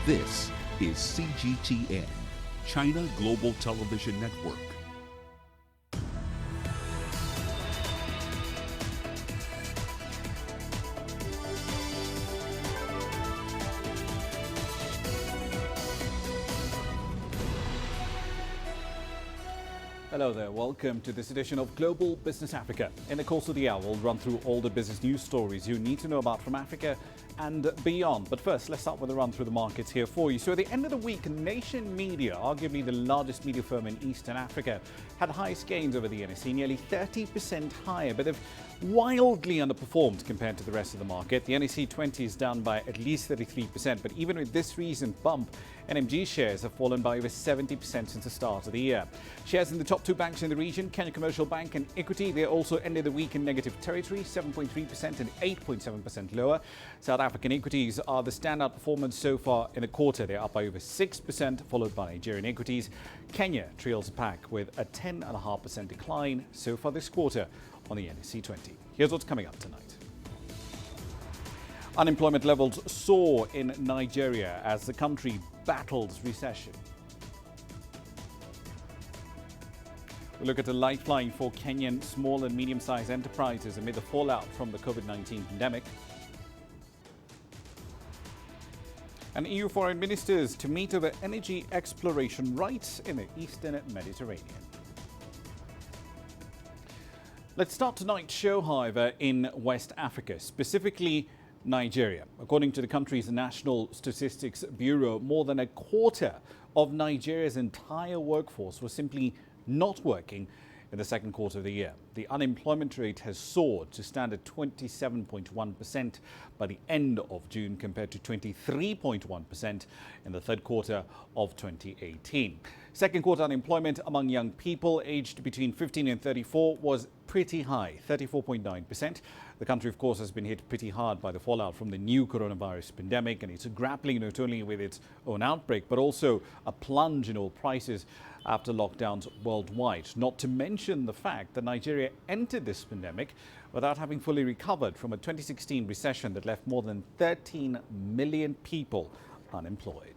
This is CGTN, China Global Television Network. Hello there, welcome to this edition of Global Business Africa. In the course of the hour, we'll run through all the business news stories you need to know about from Africa and beyond. But first, let's start with a run through the markets here for you. So at the end of the week, Nation Media, arguably the largest media firm in Eastern Africa, had highest gains over the NSE, nearly 30% higher, but they've wildly underperformed compared to the rest of the market. The NSE 20 is down by at least 33%, but even with this recent bump, NMG shares have fallen by over 70% since the start of the year. Shares in the top two banks in the region, Kenya Commercial Bank and Equity, they also ended the week in negative territory, 7.3% and 8.7% lower. South African equities are the standout performance so far in the quarter. They're up by over 6%, followed by Nigerian equities. Kenya trails the pack with a 10.5% decline so far this quarter on the NSE 20. Here's what's coming up tonight. Unemployment levels soar in Nigeria as the country battles recession. We look at a lifeline for Kenyan small and medium-sized enterprises amid the fallout from the COVID-19 pandemic. And EU foreign ministers to meet over energy exploration rights in the Eastern Mediterranean. Let's start tonight's show, however, in West Africa, specifically Nigeria. According to the country's National Statistics Bureau, more than a quarter of Nigeria's entire workforce was simply not working in the second quarter of the year. The unemployment rate has soared to stand at 27.1% by the end of June compared to 23.1% in the third quarter of 2018. Second quarter unemployment among young people aged between 15 and 34 was pretty high, 34.9%. The country, of course, has been hit pretty hard by the fallout from the new coronavirus pandemic, and it's grappling not only with its own outbreak, but also a plunge in oil prices after lockdowns worldwide. Not to mention the fact that Nigeria entered this pandemic without having fully recovered from a 2016 recession that left more than 13 million people unemployed.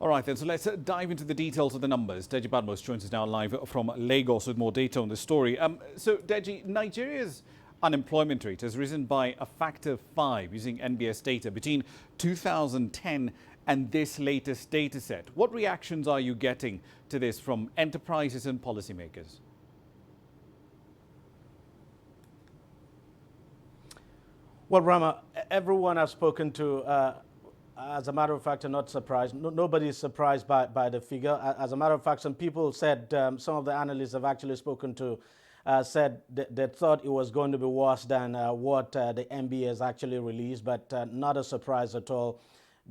All right, then, so let's dive into the details of the numbers. Deji Badmos joins us now live from Lagos with more data on the story. So, Deji, Nigeria's unemployment rate has risen by a factor of 5 using NBS data between 2010 and this latest data set. What reactions are you getting to this from enterprises and policymakers? Well, Ramah, everyone I've spoken to, as a matter of fact, are not surprised. Nobody is surprised by the figure. As a matter of fact, some people said, some of the analysts I've actually spoken to said they thought it was going to be worse than what the NBA has actually released, but not a surprise at all,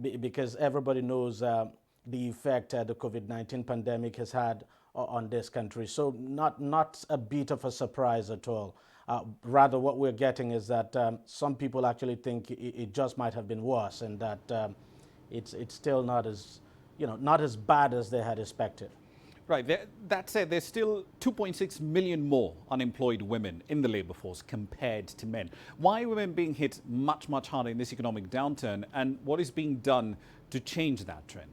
because everybody knows the effect the COVID-19 pandemic has had on this country. So not a bit of a surprise at all. Rather, what we're getting is that some people actually think it just might have been worse, and that it's still not as bad as they had expected. Right. That said, there's still 2.6 million more unemployed women in the labor force compared to men. Why are women being hit much, much harder in this economic downturn, and what is being done to change that trend?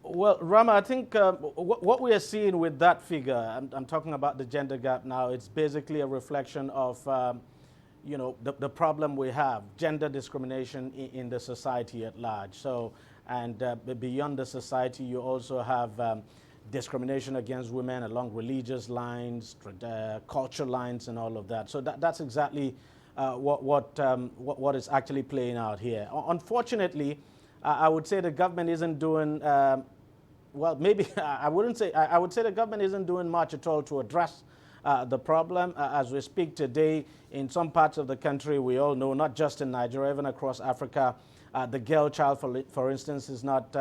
Well, Ramah, I think what we are seeing with that figure, I'm talking about the gender gap now, it's basically a reflection of the problem we have, gender discrimination in the society at large. So, and beyond the society, you also have discrimination against women along religious lines, cultural lines, and all of that. So that's exactly what is actually playing out here. Unfortunately, I would say the government isn't doing, well, maybe I wouldn't say, I would say the government isn't doing much at all to address the problem. As we speak today, in some parts of the country, we all know, not just in Nigeria, even across Africa, the girl child, for instance, is not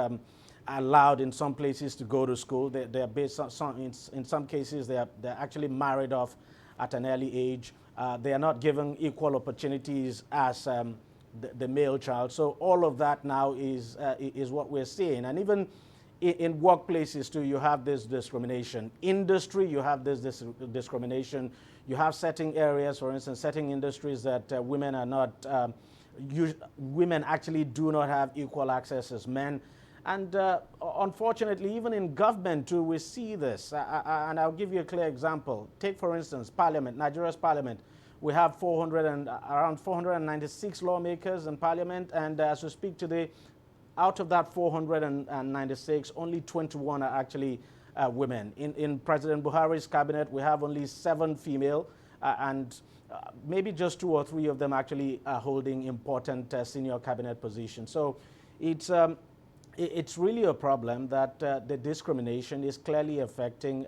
allowed in some places to go to school. They're based on in some cases, they're actually married off at an early age. They are not given equal opportunities as the male child. So all of that now is what we're seeing. And even in workplaces too, you have this discrimination. Industry, you have this discrimination. You have certain areas, for instance, certain industries that women are not, women actually do not have equal access as men. And unfortunately, even in government too, we see this. And I'll give you a clear example. Take, for instance, Parliament, Nigeria's Parliament. We have around 496 lawmakers in Parliament, and as we speak today, out of that 496, only 21 are actually women. In President Buhari's cabinet, we have only 7 female, and maybe just 2 or 3 of them actually are holding important senior cabinet positions. So it's really a problem that the discrimination is clearly affecting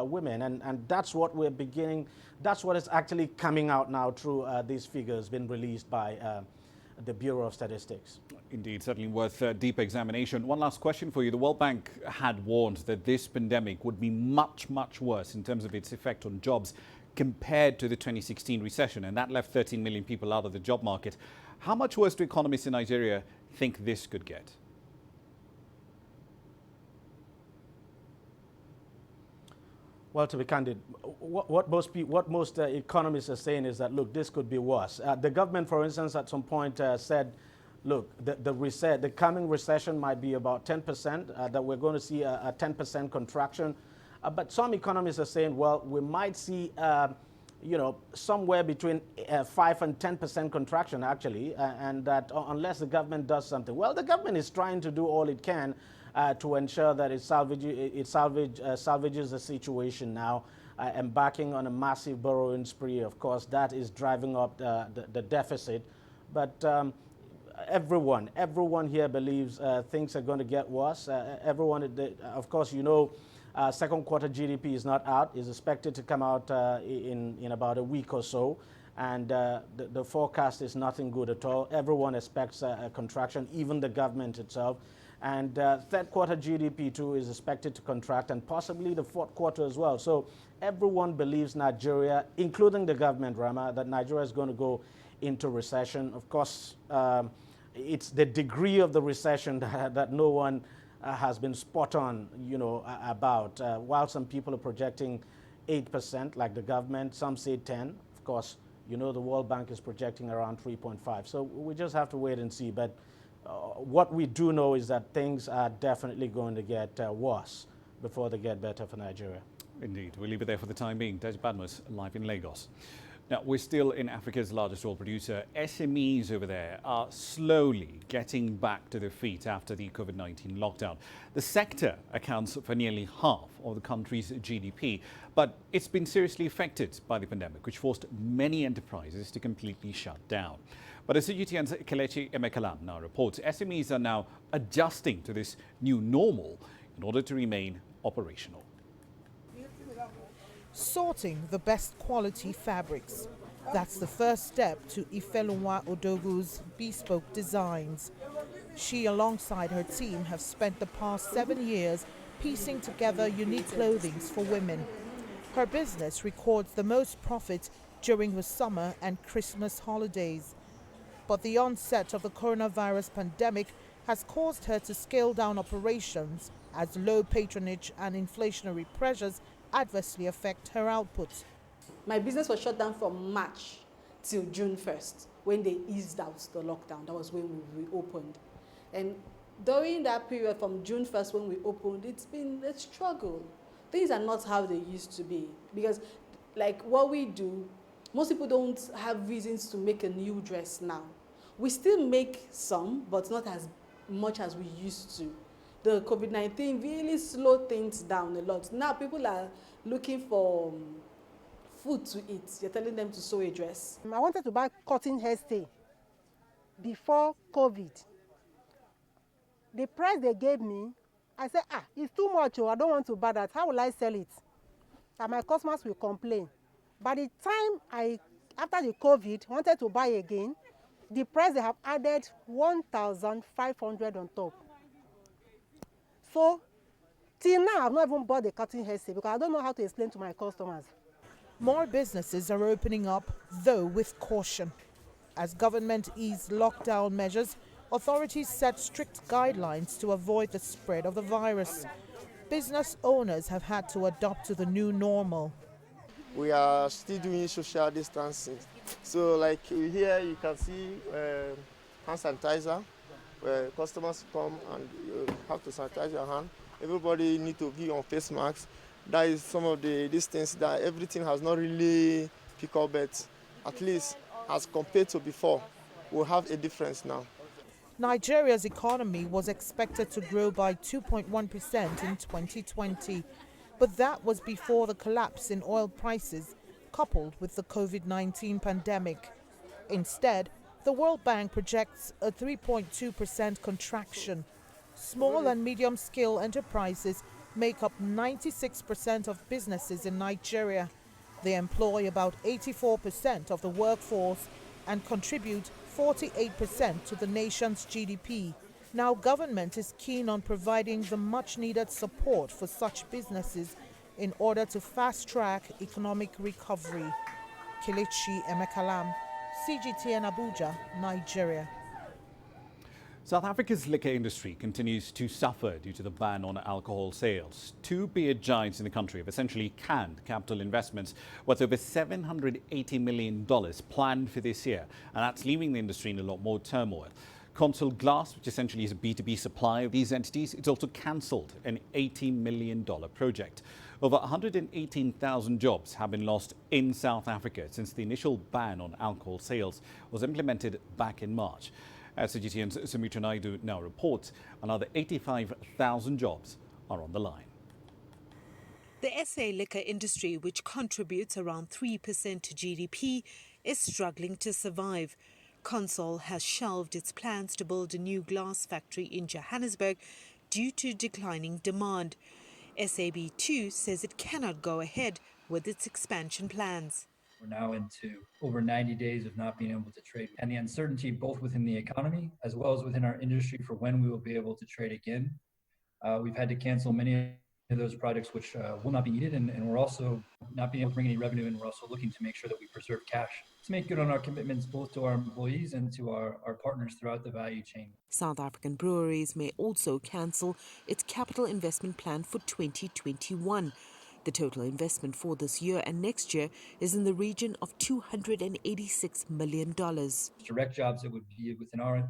women, and that's what we're beginning, that's what is actually coming out now through these figures being released by the Bureau of Statistics. Indeed, certainly worth deep examination. One last question for you. The World Bank had warned that this pandemic would be much, much worse in terms of its effect on jobs compared to the 2016 recession, and that left 13 million people out of the job market. How much worse do economists in Nigeria think this could get? Well, to be candid, what most economists are saying is that, look, this could be worse. The government, for instance, at some point said, look, the coming recession might be about 10%, that we're going to see a 10% contraction. But some economists are saying, well, we might see, somewhere between 5 and 10% contraction, actually, and that unless the government does something. Well, the government is trying to do all it can to ensure that it salvages the situation now, embarking on a massive borrowing spree. Of course, that is driving up the deficit. But everyone here believes things are going to get worse. Of course, second quarter GDP is not out. It's expected to come out in about a week or so. And the forecast is nothing good at all. Everyone expects a contraction, even the government itself. And third quarter GDP too is expected to contract, and possibly the fourth quarter as well. So everyone believes Nigeria, including the government, Ramah, that Nigeria is going to go into recession. Of course, it's the degree of the recession that no one has been spot on, about. While some people are projecting 8%, like the government, some say 10. Of course, the World Bank is projecting around 3.5. So we just have to wait and see. But what we do know is that things are definitely going to get worse before they get better for Nigeria. Indeed. We'll leave it there for the time being. Tej Badmus, live in Lagos. Now, we're still in Africa's largest oil producer. SMEs over there are slowly getting back to their feet after the COVID-19 lockdown. The sector accounts for nearly half of the country's GDP, but it's been seriously affected by the pandemic, which forced many enterprises to completely shut down. But as CGTN's Kelechi Emekalam now reports, SMEs are now adjusting to this new normal in order to remain operational. Sorting the best quality fabrics. That's the first step to Ifelunwa Odogu's bespoke designs. She, alongside her team, have spent the past 7 years piecing together unique clothing for women. Her business records the most profit during the summer and Christmas holidays. But the onset of the coronavirus pandemic has caused her to scale down operations as low patronage and inflationary pressures adversely affect her output. My business was shut down from March till June 1st when they eased out the lockdown. That was when we reopened. And during that period from June 1st when we opened, it's been a struggle. Things are not how they used to be because like what we do, most people don't have reasons to make a new dress now. We still make some, but not as much as we used to. The COVID-19 really slowed things down a lot. Now people are looking for food to eat. You're telling them to sew a dress. I wanted to buy cotton hairstay before COVID. The price they gave me, I said, it's too much. I don't want to buy that. How will I sell it? And my customers will complain. By the time after the COVID, wanted to buy again, the price they have added 1,500 on top. So, till now, I've not even bought the cotton hairstay because I don't know how to explain to my customers. More businesses are opening up, though with caution. As government eased lockdown measures, Authorities set strict guidelines to avoid the spread of the virus. Business owners have had to adapt to the new normal. We are still doing social distancing. So like here you can see hand sanitizer, where customers come and you have to sanitize your hand. Everybody need to be on face masks. That is some of these things that everything has not really picked up, but at least as compared to before, we'll have a difference now. Nigeria's economy was expected to grow by 2.1% in 2020, but that was before the collapse in oil prices coupled with the COVID-19 pandemic. Instead, the World Bank projects a 3.2% contraction. Small and medium-scale enterprises make up 96% of businesses in Nigeria. They employ about 84% of the workforce and contribute 48% to the nation's GDP. Now, government is keen on providing the much-needed support for such businesses in order to fast-track economic recovery. Kelechi Emekalam, CGTN Abuja, Nigeria. South Africa's liquor industry continues to suffer due to the ban on alcohol sales. Two beer giants in the country have essentially canned capital investments worth over $780 million planned for this year, and that's leaving the industry in a lot more turmoil. Consul Glass, which essentially is a B2B supplier of these entities, it's also cancelled an $80 million project. Over 118,000 jobs have been lost in South Africa since the initial ban on alcohol sales was implemented back in March. As CGTN's Sumitra Naidu now reports, another 85,000 jobs are on the line. The SA liquor industry, which contributes around 3% to GDP, is struggling to survive. Consul has shelved its plans to build a new glass factory in Johannesburg due to declining demand. SAB2 says it cannot go ahead with its expansion plans. We're now into over 90 days of not being able to trade, and the uncertainty both within the economy as well as within our industry for when we will be able to trade again. We've had to cancel many of those projects which will not be needed, and we're also not being able to bring any revenue in. We're also looking to make sure that we preserve cash to make good on our commitments both to our employees and to our partners throughout the value chain. South African breweries may also cancel its capital investment plan for 2021. The total investment for this year and next year is in the region of $286 million. Direct jobs that would be within our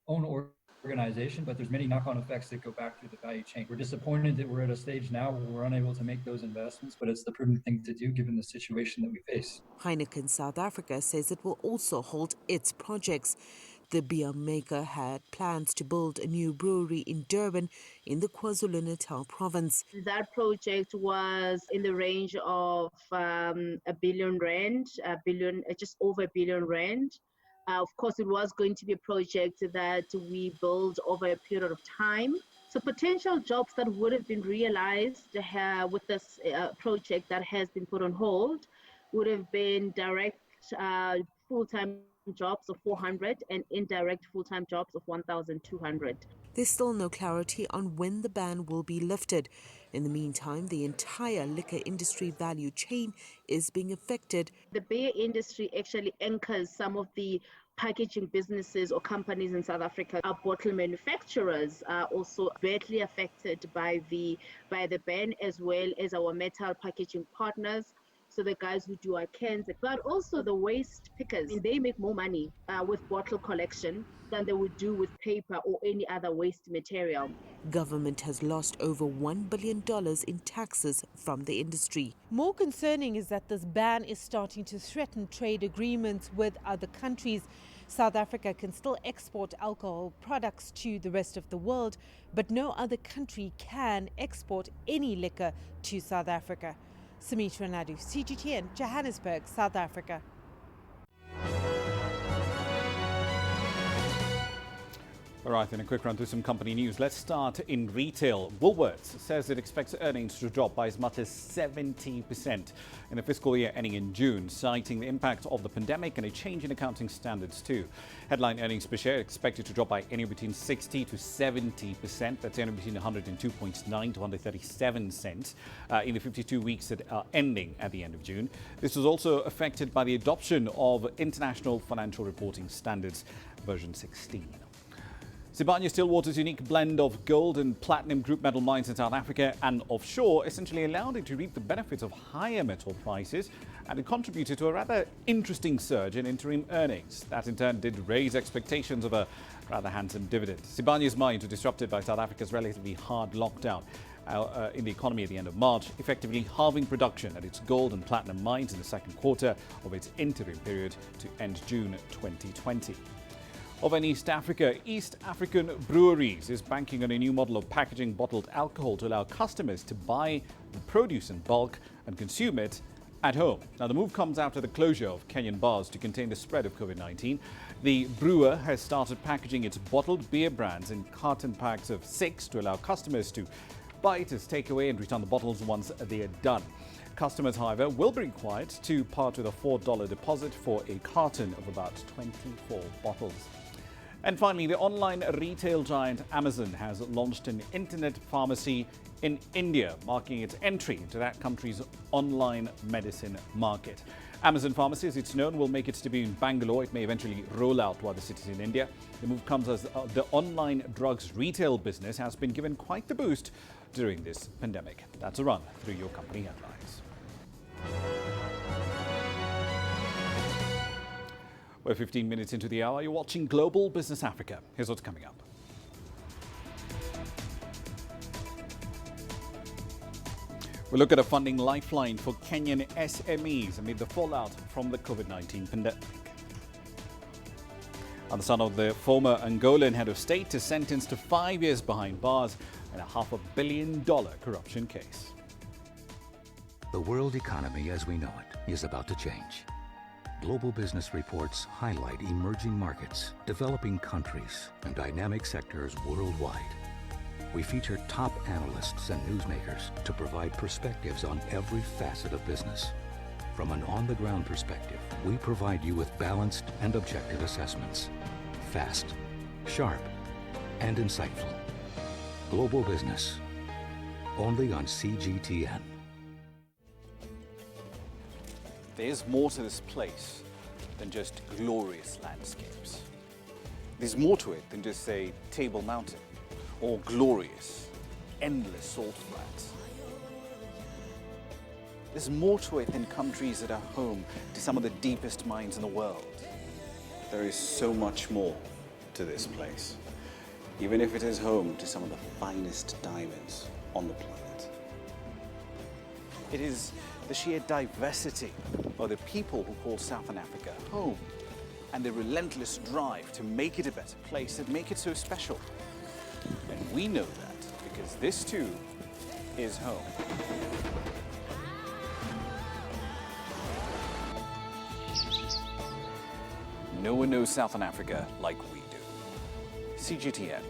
own organization, but there's many knock-on effects that go back through the value chain. We're disappointed that we're at a stage now where we're unable to make those investments, but it's the prudent thing to do given the situation that we face. Heineken South Africa says it will also halt its projects. The beer maker had plans to build a new brewery in Durban in the KwaZulu-Natal province. That project was in the range of R1 billion, just over R1 billion. Of course, it was going to be a project that we build over a period of time. So potential jobs that would have been realized with this project that has been put on hold would have been direct full-time jobs of 400 and indirect full-time jobs of 1,200. There's still no clarity on when the ban will be lifted. In the meantime, the entire liquor industry value chain is being affected. The beer industry actually anchors some of the packaging businesses or companies in South Africa. Our bottle manufacturers are also badly affected by the ban, as well as our metal packaging partners. So the guys who do our cans, but also the waste pickers. They make more money with bottle collection than they would do with paper or any other waste material. Government has lost over $1 billion in taxes from the industry. More concerning is that this ban is starting to threaten trade agreements with other countries. South Africa can still export alcohol products to the rest of the world, but no other country can export any liquor to South Africa. Sumitra Naidu, CGTN, Johannesburg, South Africa. All right, then a quick run through some company news. Let's start in retail. Woolworths says it expects earnings to drop by as much as 70% in the fiscal year ending in June, citing the impact of the pandemic and a change in accounting standards too. Headline earnings per share expected to drop by anywhere between 60 to 70%. That's anywhere between 102.9 to 137 cents in the 52 weeks that are ending at the end of June. This was also affected by the adoption of International Financial Reporting Standards version 16. Sibanye-Stillwater's unique blend of gold and platinum group metal mines in South Africa and offshore essentially allowed it to reap the benefits of higher metal prices, and it contributed to a rather interesting surge in interim earnings. That in turn did raise expectations of a rather handsome dividend. Sibanye's mines were disrupted by South Africa's relatively hard lockdown in the economy at the end of March, effectively halving production at its gold and platinum mines in the second quarter of its interim period to end June 2020. Over in East Africa, East African Breweries is banking on a new model of packaging bottled alcohol to allow customers to buy the produce in bulk and consume it at home. Now, the move comes after the closure of Kenyan bars to contain the spread of COVID-19. The brewer has started packaging its bottled beer brands in carton packs of 6 to allow customers to buy it as takeaway and return the bottles once they are done. Customers, however, will be required to part with a $4 deposit for a carton of about 24 bottles. And finally, the online retail giant Amazon has launched an internet pharmacy in India, marking its entry into that country's online medicine market. Amazon Pharmacy, as it's known, will make its debut in Bangalore. It may eventually roll out to other cities in India. The move comes as the online drugs retail business has been given quite the boost during this pandemic. That's a run through your company headlines. We're 15 minutes into the hour. You're watching Global Business Africa. Here's what's coming up. We'll look at a funding lifeline for Kenyan SMEs amid the fallout from the COVID-19 pandemic. And the son of the former Angolan head of state is sentenced to 5 years behind bars in a $500 million corruption case. The world economy as we know it is about to change. Global business reports highlight emerging markets, developing countries, and dynamic sectors worldwide. We feature top analysts and newsmakers to provide perspectives on every facet of business. From an on-the-ground perspective, we provide you with balanced and objective assessments. Fast, sharp, and insightful. Global Business, only on CGTN. There's more to this place than just glorious landscapes. There's more to it than just, say, Table Mountain or glorious, endless salt flats. There's more to it than countries that are home to some of the deepest mines in the world. There is so much more to this place, even if it is home to some of the finest diamonds on the planet. It is the sheer diversity of the people who call Southern Africa home and the relentless drive to make it a better place that make it so special. And we know that because this too is home. No one knows Southern Africa like we do. CGTN,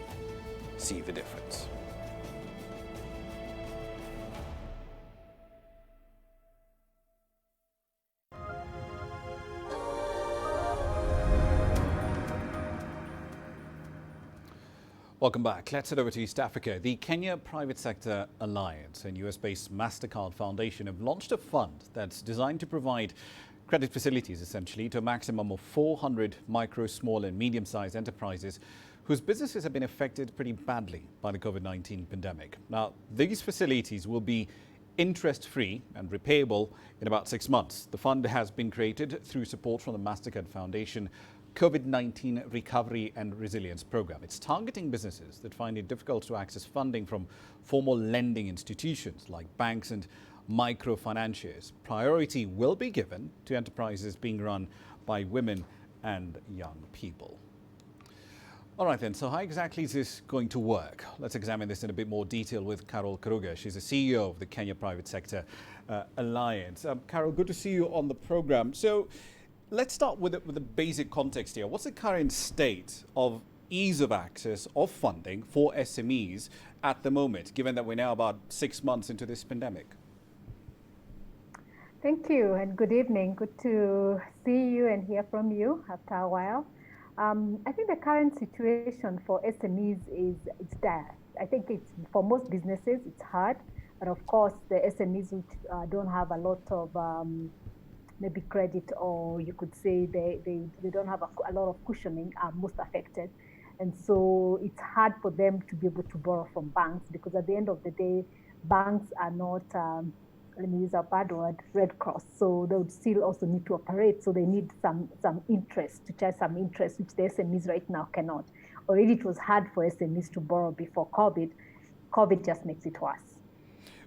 see the difference. Welcome back. Let's head over to East Africa. The Kenya Private Sector Alliance and US-based MasterCard Foundation have launched a fund that's designed to provide credit facilities, essentially, to a maximum of 400 micro, small and medium-sized enterprises whose businesses have been affected pretty badly by the COVID-19 pandemic. Now, these facilities will be interest-free and repayable in about 6 months. The fund has been created through support from the MasterCard Foundation COVID-19 Recovery and Resilience Program. It's targeting businesses that find it difficult to access funding from formal lending institutions like banks and microfinanciers. Priority will be given to enterprises being run by women and young people. All right then, so how exactly is this going to work? Let's examine this in a bit more detail with Carol Kruger. She's the CEO of the Kenya Private Sector Alliance. Carol, good to see you on the program. So let's start with the basic context here. What's the current state of ease of access of funding for SMEs at the moment, given that we're now about 6 months into this pandemic? Thank you and good evening. Good to see you and hear from you after a while. I think the current situation for SMEs it's dire. I think it's for most businesses it's hard, but of course the SMEs which don't have a lot of maybe credit, or you could say they don't have a lot of cushioning, are most affected. And so it's hard for them to be able to borrow from banks because at the end of the day, banks are not, let me use a bad word, Red Cross. So they would still also need to operate. So they need some interest, to charge some interest, which the SMEs right now cannot. Already it was hard for SMEs to borrow before COVID. COVID just makes it worse.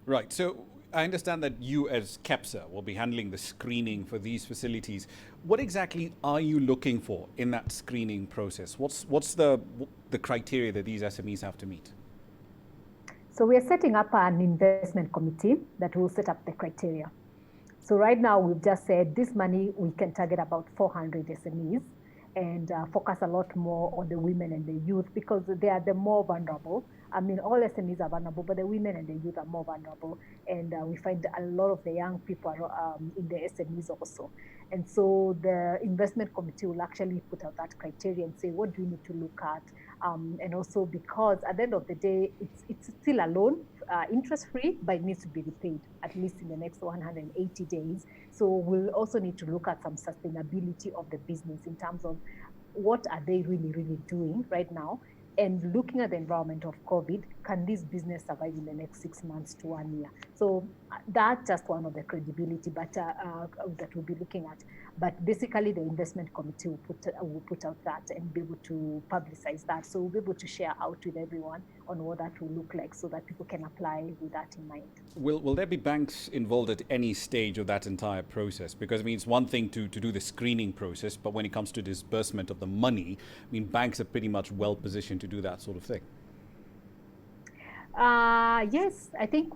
Right. So I understand that you as KEPSA will be handling the screening for these facilities. What exactly are you looking for in that screening process? What's the criteria that these SMEs have to meet? So we are setting up an investment committee that will set up the criteria. So right now we've just said this money, we can target about 400 SMEs and focus a lot more on the women and the youth because they are the more vulnerable. I mean, all SMEs are vulnerable, but the women and the youth are more vulnerable. And we find a lot of the young people are in the SMEs also. And so the investment committee will actually put out that criteria and say, what do we need to look at? And also because at the end of the day, it's still a loan, interest-free, but it needs to be repaid at least in the next 180 days. So we'll also need to look at some sustainability of the business in terms of what are they really, really doing right now? And looking at the environment of COVID, can this business survive in the next 6 months to 1 year? So that's just one of the credibility but that we'll be looking at. But basically, the investment committee will put out that and be able to publicize that. So we'll be able to share out with everyone on what that will look like so that people can apply with that in mind. Will there be banks involved at any stage of that entire process? Because I mean, it's one thing to do the screening process, but when it comes to disbursement of the money, I mean, banks are pretty much well positioned to do that sort of thing. Yes, I think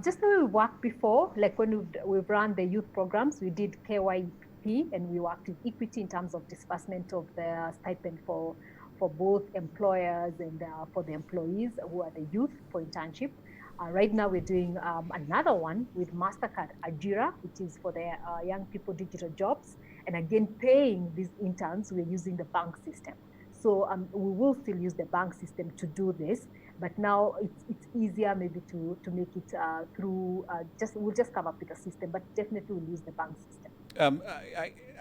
just the way we worked before, like when we've run the youth programs, we did KYP and we worked with Equity in terms of disbursement of the stipend for both employers and for the employees who are the youth for internship. Right now we're doing another one with MasterCard Ajira, which is for the young people digital jobs. And again, paying these interns, we're using the bank system. So we will still use the bank system to do this, but now it's easier maybe to make it through, we'll just come up with a system, but definitely we'll use the bank system.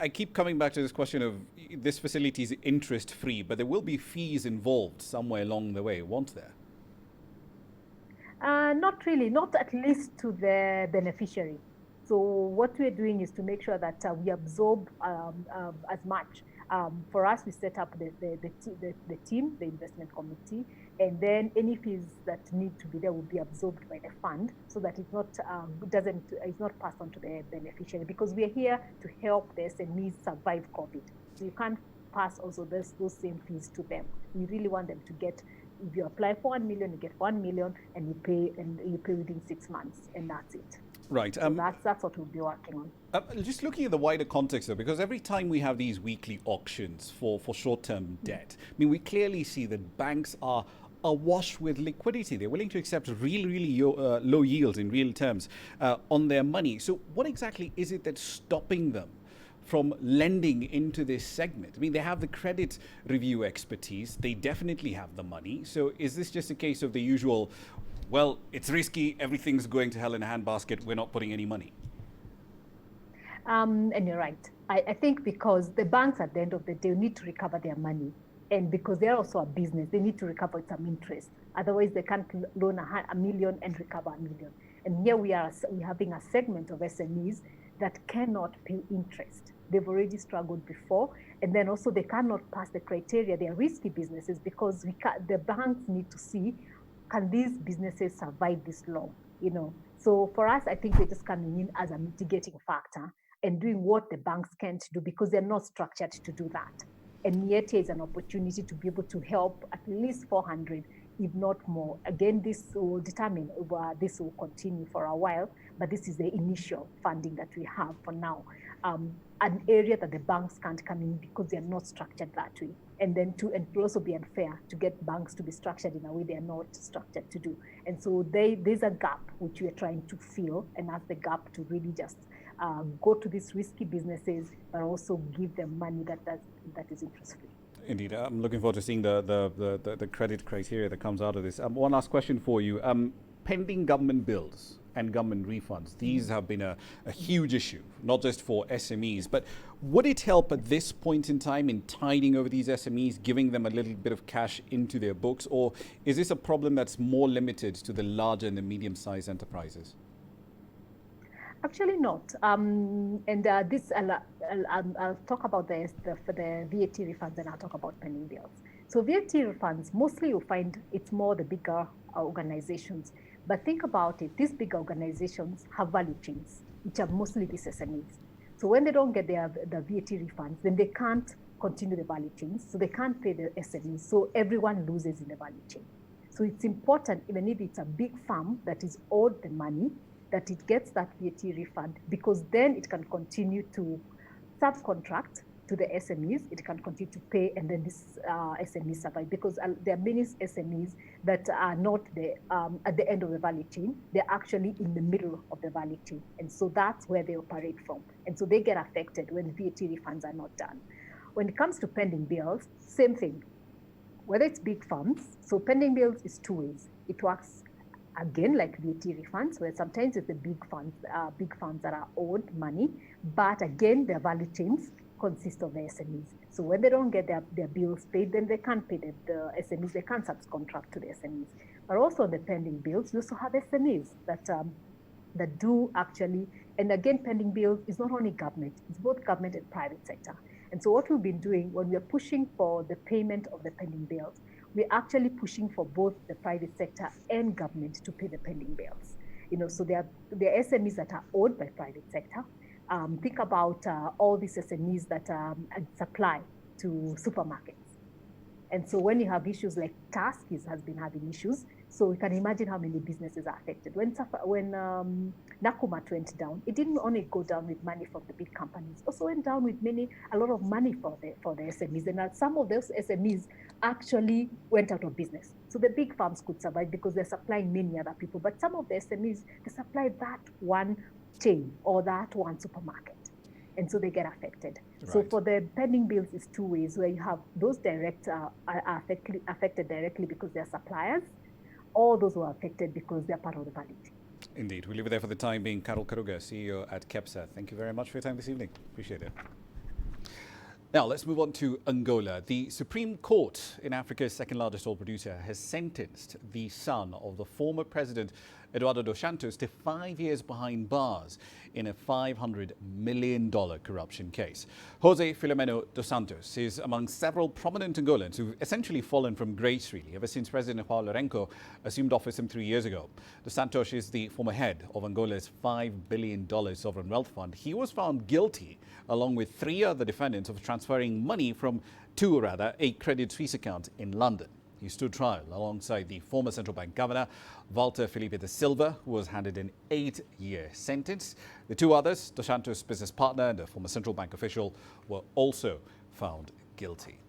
I keep coming back to this question of this facility is interest-free, but there will be fees involved somewhere along the way, won't there? Not really, not at least to the beneficiary. So what we're doing is to make sure that we absorb as much. For us, we set up the team, the investment committee, and then any fees that need to be there will be absorbed by the fund, so that it's not passed on to the beneficiary. Because we are here to help the SMEs survive COVID. So you can't pass also those same fees to them. We really want them to get. If you apply for 1 million, you get 1 million, and you pay within 6 months, and that's it. Right. So that's what we'll be working on. Just looking at the wider context, though, because every time we have these weekly auctions for short-term debt, I mean, we clearly see that banks are awash with liquidity. They're willing to accept really low yields in real terms on their money. So what exactly is it that's stopping them from lending into this segment? I mean, they have the credit review expertise. They definitely have the money. So is this just a case of the usual, well, it's risky, everything's going to hell in a handbasket, we're not putting any money? And you're right. I think because the banks at the end of the day need to recover their money. And because they're also a business, they need to recover some interest. Otherwise, they can't loan $1 million and recover $1 million. And here we're having a segment of SMEs that cannot pay interest. They've already struggled before. And then also they cannot pass the criteria. They're risky businesses because the banks need to see, can these businesses survive this long? So for us, I think we're just coming in as a mitigating factor and doing what the banks can't do because they're not structured to do that. And yet is an opportunity to be able to help at least 400, if not more. Again, this will determine whether this will continue for a while, but this is the initial funding that we have for now. An area that the banks can't come in because they're not structured that way. And then it will also be unfair to get banks to be structured in a way they're not structured to do. And so there's a gap which we're trying to fill, and that's the gap to really just go to these risky businesses, but also give them money that is interest-free. Indeed. I'm looking forward to seeing the credit criteria that comes out of this. One last question for you. Pending government bills and government refunds. These have been a huge issue, not just for SMEs. But would it help at this point in time in tiding over these SMEs, giving them a little bit of cash into their books? Or is this a problem that's more limited to the larger and the medium-sized enterprises? Actually not. I'll talk about the VAT refunds, and I'll talk about pending bills. So VAT refunds, mostly you'll find it's more the bigger organizations. But think about it, these big organizations have value chains, which are mostly these SMEs. So when they don't get the VAT refunds, then they can't continue the value chains, so they can't pay the SMEs. So everyone loses in the value chain. So it's important, even if it's a big firm that is owed the money, that it gets that VAT refund, because then it can continue to subcontract to the SMEs, it can continue to pay, and then this SMEs survive, because there are many SMEs that are not at the end of the value chain, they're actually in the middle of the value chain. And so that's where they operate from. And so they get affected when VAT refunds are not done. When it comes to pending bills, same thing. Whether it's big firms, so pending bills is two ways. It works again like VAT refunds, where sometimes it's the big firms that are owed money, but again, their value chains consist of the SMEs. So when they don't get their bills paid, then they can't pay the SMEs, they can't subcontract to the SMEs. But also on the pending bills, you also have SMEs that do actually, and again, pending bills is not only government, it's both government and private sector. And so what we've been doing when we're pushing for the payment of the pending bills, we're actually pushing for both the private sector and government to pay the pending bills. So there are SMEs that are owed by private sector. Think about all these SMEs that supply to supermarkets. And so when you have issues like Task has been having issues, so you can imagine how many businesses are affected. When Nakumatt went down, it didn't only go down with money from the big companies, also went down with a lot of money for the SMEs. And some of those SMEs actually went out of business. So the big firms could survive because they're supplying many other people. But some of the SMEs, they supply that one chain or that one supermarket. And so they get affected. Right. So for the pending bills, it's two ways, where you have those direct are affected directly because they're suppliers, or those who are affected because they're part of the value chain. Indeed. We'll leave it there for the time being. Carol Karuga, CEO at KEPSA. Thank you very much for your time this evening. Appreciate it. Now, let's move on to Angola. The Supreme Court in Africa's second largest oil producer has sentenced the son of the former president, Eduardo dos Santos, to 5 years behind bars in a $500 million corruption case. Jose Filomeno dos Santos is among several prominent Angolans who've essentially fallen from grace, really, ever since President João Lourenço assumed office some 3 years ago. Dos Santos is the former head of Angola's $5 billion sovereign wealth fund. He was found guilty, along with 3 other defendants, of transferring money from a Credit Suisse account in London. He stood trial alongside the former central bank governor, Walter Felipe da Silva, who was handed an 8-year sentence. The 2 others, Dos Santos' business partner and a former central bank official, were also found guilty.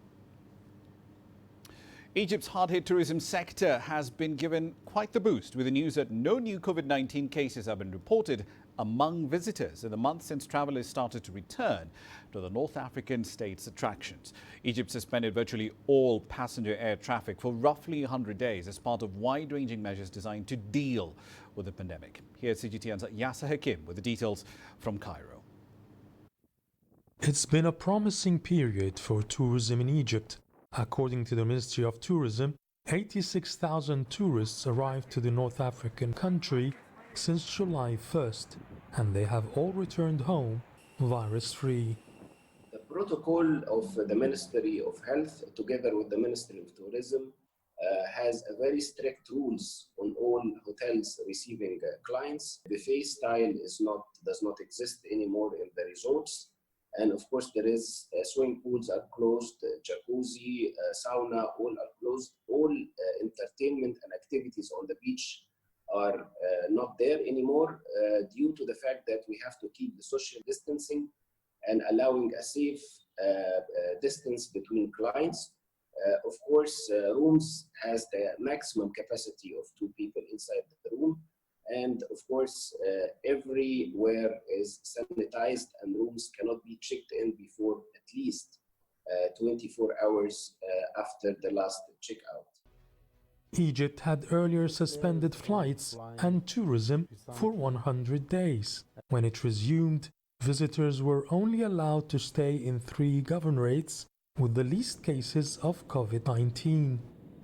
Egypt's hard-hit tourism sector has been given quite the boost with the news that no new COVID-19 cases have been reported among visitors in the month since travelers started to return to the North African state's attractions. Egypt suspended virtually all passenger air traffic for roughly 100 days as part of wide-ranging measures designed to deal with the pandemic. Here's CGTN's Yasser Hakim with the details from Cairo. It's been a promising period for tourism in Egypt. According to the Ministry of Tourism, 86,000 tourists arrived to the North African country since July 1st, and they have all returned home virus-free. The protocol of the Ministry of Health, together with the Ministry of Tourism, has a very strict rules on all hotels receiving clients. Buffet style does not exist anymore in the resorts. And of course, there is swimming pools are closed, jacuzzi, sauna, all are closed. All entertainment and activities on the beach are not there anymore due to the fact that we have to keep the social distancing and allowing a safe distance between clients. Of course, rooms has the maximum capacity of 2 people inside the room. And of course, everywhere is sanitized and rooms cannot be checked in before at least 24 hours after the last checkout. Egypt had earlier suspended flights and tourism for 100 days. When it resumed, visitors were only allowed to stay in 3 governorates with the least cases of COVID-19.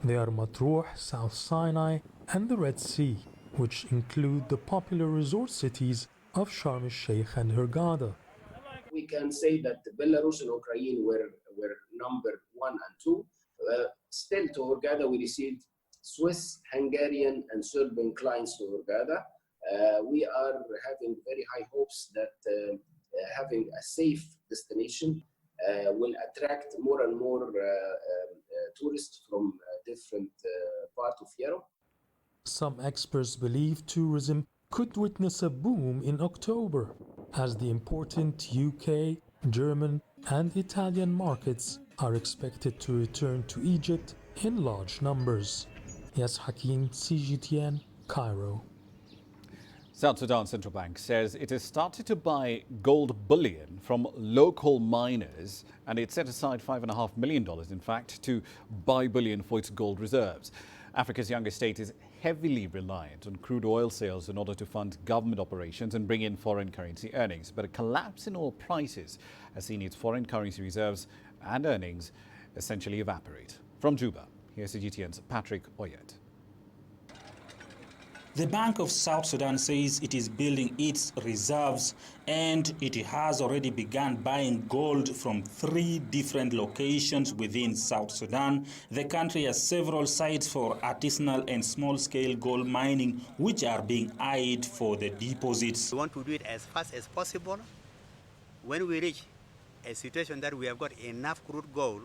They are Matruh, South Sinai, and the Red Sea, which include the popular resort cities of Sharm el-Sheikh and Hurghada. We can say that Belarus and Ukraine were number 1 and 2. Still to Hurghada, we received Swiss, Hungarian, and Serbian clients to Hurghada. We are having very high hopes that having a safe destination will attract more and more tourists from different parts of Europe. Some experts believe tourism could witness a boom in October, as the important UK, German, and Italian markets are expected to return to Egypt in large numbers. Yes, Hakim, CGTN, Cairo. South Sudan Central Bank says it has started to buy gold bullion from local miners, and it set aside $5.5 million, in fact, to buy bullion for its gold reserves. Africa's youngest state is heavily reliant on crude oil sales in order to fund government operations and bring in foreign currency earnings. But a collapse in oil prices has seen its foreign currency reserves and earnings essentially evaporate. From Juba, here's CGTN's Patrick Oyet. The Bank of South Sudan says it is building its reserves and it has already begun buying gold from 3 different locations within South Sudan. The country has several sites for artisanal and small-scale gold mining, which are being eyed for the deposits. We want to do it as fast as possible. When we reach a situation that we have got enough crude gold,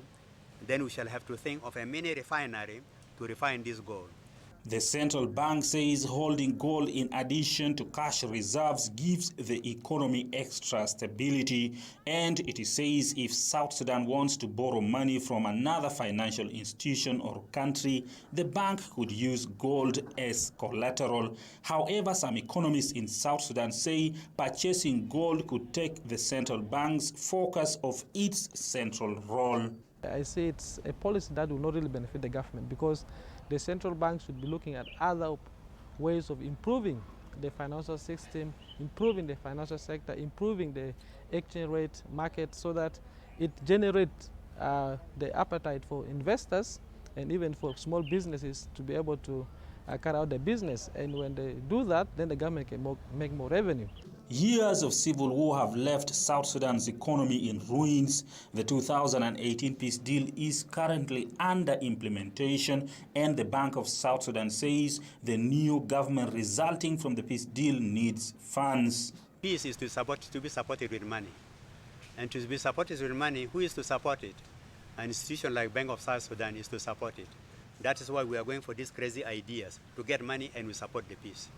then we shall have to think of a mini refinery to refine this gold. The central bank says holding gold in addition to cash reserves gives the economy extra stability, and it says if South Sudan wants to borrow money from another financial institution or country, the bank could use gold as collateral. However, some economists in South Sudan say purchasing gold could take the central bank's focus of its central role. I say it's a policy that will not really benefit the government, because the central bank should be looking at other ways of improving the financial system, improving the financial sector, improving the exchange rate market, so that it generates the appetite for investors and even for small businesses to be able to carry out the business. And when they do that, then the government can make more revenue. Years of civil war have left South Sudan's economy in ruins. The 2018 peace deal is currently under implementation, and the Bank of South Sudan says the new government resulting from the peace deal needs funds. Peace is to be supported with money. And to be supported with money, who is to support it? An institution like Bank of South Sudan is to support it. That is why we are going for these crazy ideas, to get money and we support the peace.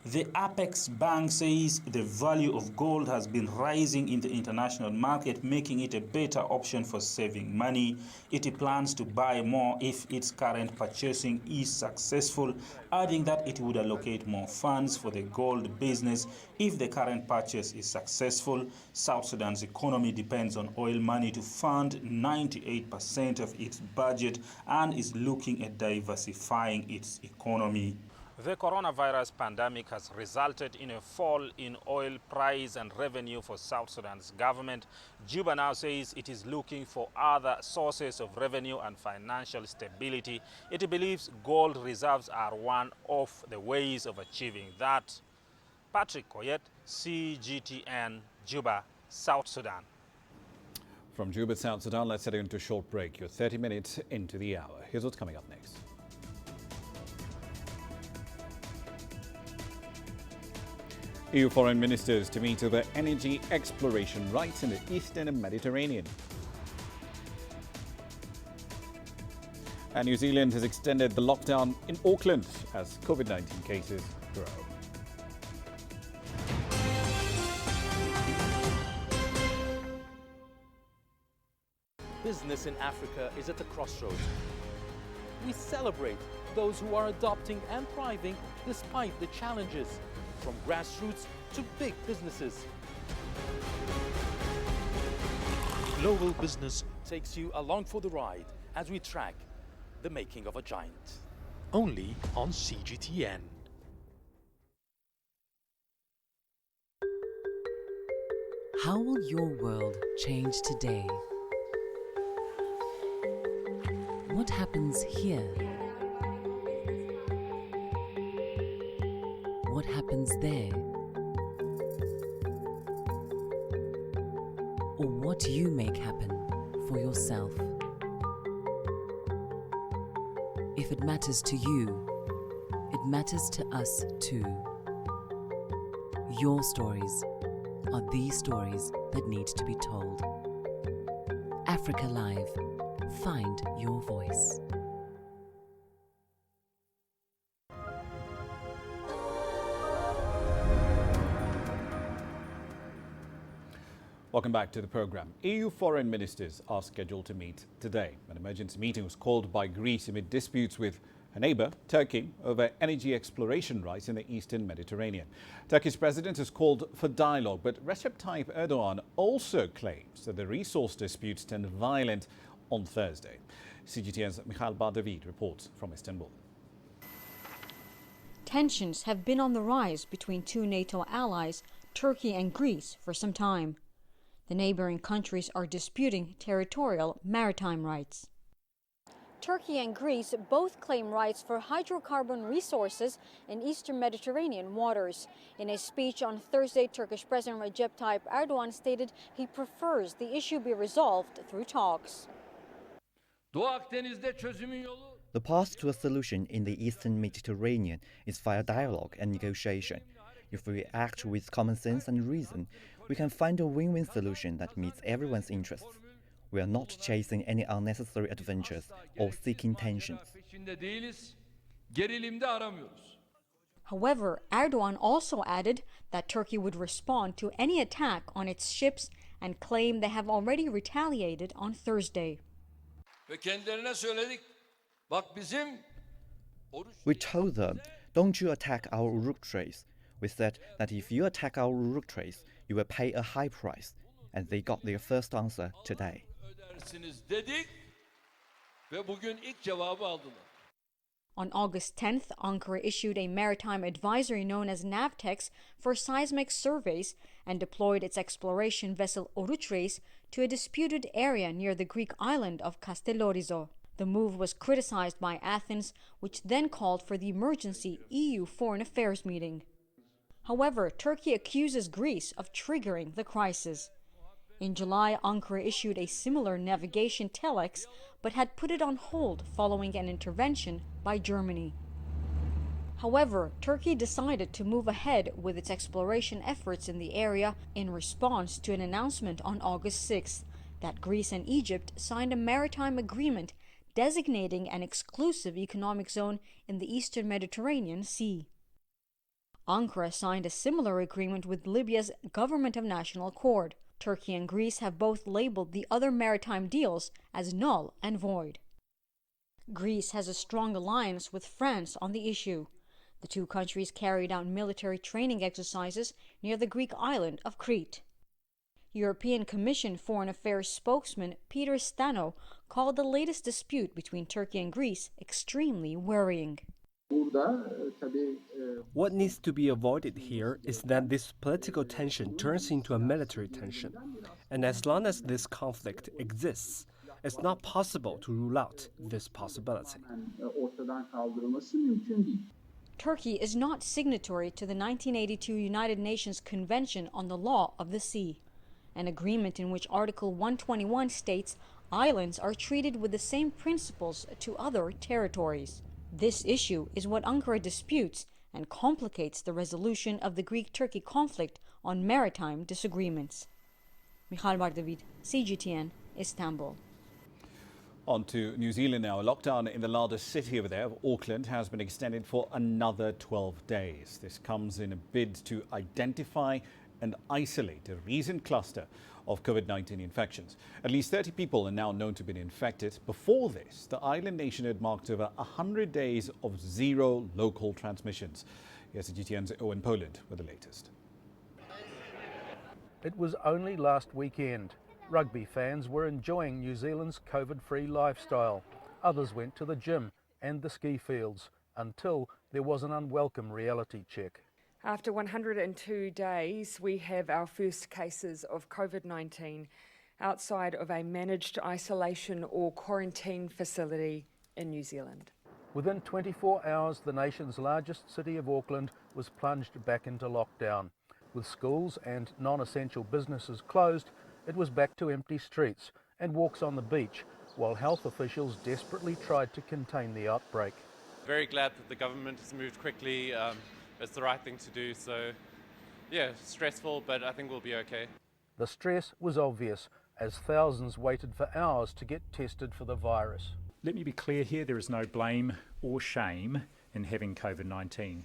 The Apex Bank says the value of gold has been rising in the international market, making it a better option for saving money. It plans to buy more if its current purchasing is successful, adding that it would allocate more funds for the gold business if the current purchase is successful. South Sudan's economy depends on oil money to fund 98% of its budget and is looking at diversifying its economy. The coronavirus pandemic has resulted in a fall in oil price and revenue for South Sudan's government. Juba now says it is looking for other sources of revenue and financial stability. It believes gold reserves are one of the ways of achieving that. Patrick Oyet, CGTN, Juba, South Sudan. From Juba, South Sudan, let's head into a short break. You're 30 minutes into the hour. Here's what's coming up next. EU foreign ministers to meet over energy exploration rights in the Eastern Mediterranean. And New Zealand has extended the lockdown in Auckland as COVID-19 cases grow. Business in Africa is at the crossroads. We celebrate those who are adopting and thriving despite the challenges, from grassroots to big businesses. Global Business takes you along for the ride as we track the making of a giant. only on CGTN. How will your world change today? What happens here? What happens there? Or what you make happen for yourself? If it matters to you, it matters to us too. Your stories are the stories that need to be told. Africa Live. Find your voice. Welcome back to the program. EU foreign ministers are scheduled to meet today. An emergency meeting was called by Greece amid disputes with her neighbour, Turkey, over energy exploration rights in the eastern Mediterranean. Turkey's president has called for dialogue, but Recep Tayyip Erdogan also claims that the resource disputes turned violent on Thursday. CGTN's Mikhail Bardavid reports from Istanbul. Tensions have been on the rise between two NATO allies, Turkey and Greece, for some time. The neighboring countries are disputing territorial maritime rights. Turkey and Greece both claim rights for hydrocarbon resources in eastern Mediterranean waters. In a speech on Thursday, Turkish President Recep Tayyip Erdogan stated he prefers the issue be resolved through talks. The path to a solution in the eastern Mediterranean is via dialogue and negotiation. If we act with common sense and reason, we can find a win-win solution that meets everyone's interests. We are not chasing any unnecessary adventures or seeking tensions. However, Erdogan also added that Turkey would respond to any attack on its ships and claimed they have already retaliated on Thursday. We told them, don't you attack our root trace. We said that if you attack our root trace, you will pay a high price. And they got their first answer today. On August 10th, Ankara issued a maritime advisory known as NAVTEX for seismic surveys and deployed its exploration vessel Oruç to a disputed area near the Greek island of Castellorizo. The move was criticized by Athens, which then called for the emergency EU Foreign Affairs meeting. However, Turkey accuses Greece of triggering the crisis. In July, Ankara issued a similar navigation telex, but had put it on hold following an intervention by Germany. However, Turkey decided to move ahead with its exploration efforts in the area in response to an announcement on August 6th that Greece and Egypt signed a maritime agreement designating an exclusive economic zone in the eastern Mediterranean Sea. Ankara signed a similar agreement with Libya's Government of National Accord. Turkey and Greece have both labeled the other maritime deals as null and void. Greece has a strong alliance with France on the issue. The two countries carried out military training exercises near the Greek island of Crete. European Commission Foreign Affairs spokesman Peter Stano called the latest dispute between Turkey and Greece extremely worrying. What needs to be avoided here is that this political tension turns into a military tension. And as long as this conflict exists, it's not possible to rule out this possibility. Turkey is not signatory to the 1982 United Nations Convention on the Law of the Sea, an agreement in which Article 121 states islands are treated with the same principles to other territories. This issue is what Ankara disputes and complicates the resolution of the Greek-Turkey conflict on maritime disagreements. Mikhail Bardavid, CGTN, Istanbul. On to New Zealand now. A lockdown in the largest city over there, Auckland, has been extended for another 12 days. This comes in a bid to identify and isolate a recent cluster of COVID-19 infections. At least 30 people are now known to have been infected. Before this, the island nation had marked over 100 days of zero local transmissions. Here's CGTN's Owen Poland with the latest. It was only last weekend. Rugby fans were enjoying New Zealand's COVID-free lifestyle. Others went to the gym and the ski fields, until there was an unwelcome reality check. After 102 days, we have our first cases of COVID-19 outside of a managed isolation or quarantine facility in New Zealand. Within 24 hours, the nation's largest city of Auckland was plunged back into lockdown. With schools and non-essential businesses closed, it was back to empty streets and walks on the beach, while health officials desperately tried to contain the outbreak. Very glad that the government has moved quickly. It's the right thing to do. So, yeah, stressful, but I think we'll be okay. The stress was obvious, as thousands waited for hours to get tested for the virus. Let me be clear here, there is no blame or shame in having COVID-19.